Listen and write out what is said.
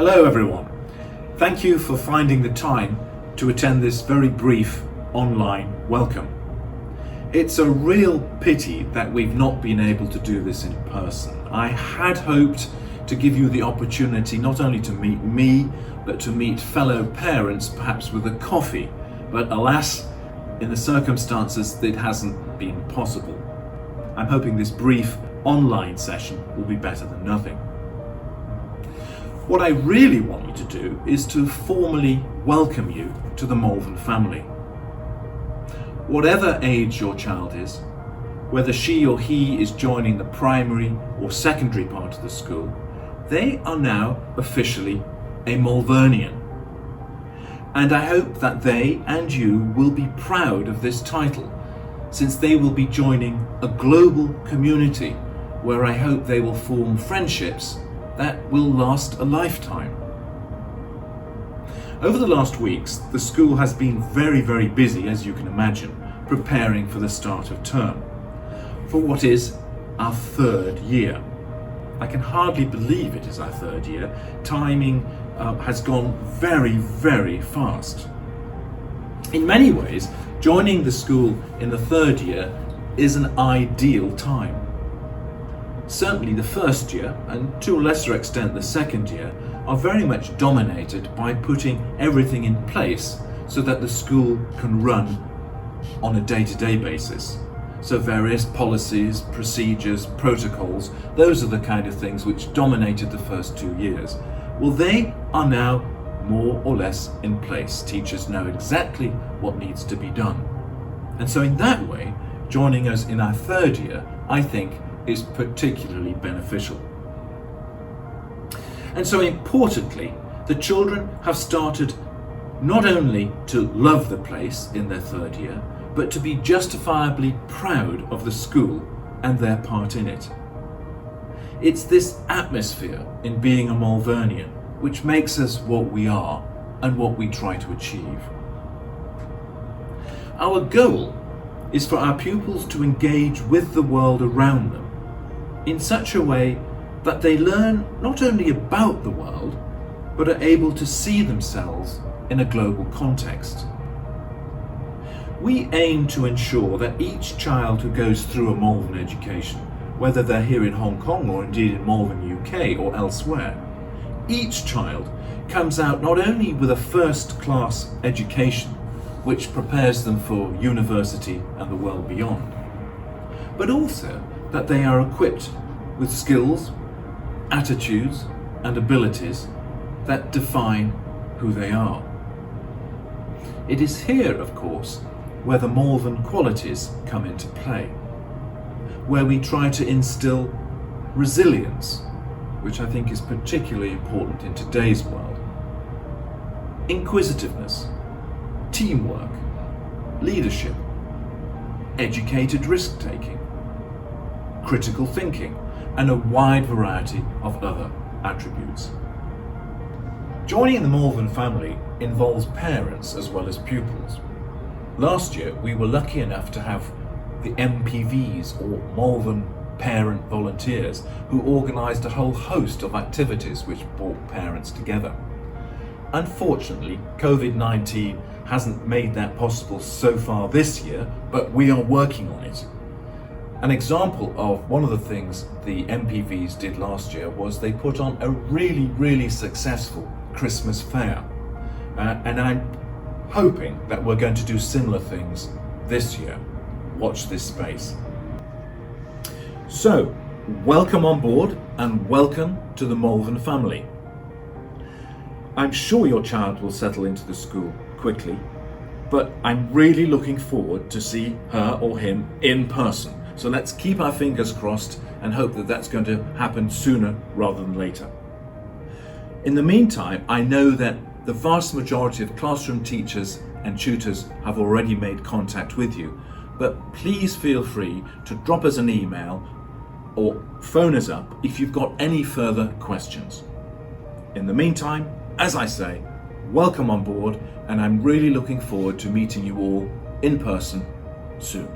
Hello everyone. Thank you for finding the time to attend this very brief online welcome. It's a real pity that we've not been able to do this in person. I had hoped to give you the opportunity not only to meet me, but to meet fellow parents, perhaps with a coffee. But alas, in the circumstances, it hasn't been possible. I'm hoping this brief online session will be better than nothing. What I really want you to do is to formally welcome you to the Malvern family. Whatever age your child is, whether she or he is joining the primary or secondary part of the school, they are now officially a Malvernian. And I hope that they and you will be proud of this title, since they will be joining a global community where I hope they will form friendships that will last a lifetime. Over the last weeks, the school has been very busy, as you can imagine, preparing for the start of term, for what is our third year. I can hardly believe it is our third year. Timing has gone very fast. In many ways, joining the school in the third year is an ideal time. Certainly the first year, and to a lesser extent the second year, are very much dominated by putting everything in place so that the school can run on a day-to-day basis. So various policies, procedures, protocols, those are the kind of things which dominated the first 2 years. Well, they are now more or less in place. Teachers know exactly what needs to be done. And so in that way, joining us in our third year, I think, is particularly beneficial. And so importantly, the children have started not only to love the place in their third year, but to be justifiably proud of the school and their part in it. It's this atmosphere in being a Malvernian which makes us what we are and what we try to achieve. Our goal is for our pupils to engage with the world around them in such a way that they learn not only about the world, but are able to see themselves in a global context. We aim to ensure that each child who goes through a Malvern education, whether they're here in Hong Kong or indeed in Malvern, UK or elsewhere, each child comes out not only with a first-class education, which prepares them for university and the world beyond, but also that they are equipped with skills, attitudes and abilities that define who they are. It is here, of course, where the Malvern qualities come into play, where we try to instill resilience, which I think is particularly important in today's world, inquisitiveness, teamwork, leadership, educated risk-taking, critical thinking, and a wide variety of other attributes. Joining the Malvern family involves parents as well as pupils. Last year, we were lucky enough to have the MPVs, or Malvern Parent Volunteers, who organised a whole host of activities which brought parents together. Unfortunately, COVID-19 hasn't made that possible so far this year, but we are working on it. An example of one of the things the MPVs did last year was they put on a really successful Christmas fair. And I'm hoping that we're going to do similar things this year. Watch this space. So, welcome on board and welcome to the Malvern family. I'm sure your child will settle into the school quickly, but I'm really looking forward to see her or him in person. So let's keep our fingers crossed and hope that that's going to happen sooner rather than later. In the meantime, I know that the vast majority of classroom teachers and tutors have already made contact with you, but please feel free to drop us an email or phone us up if you've got any further questions. In the meantime, as I say, welcome on board, and I'm really looking forward to meeting you all in person soon.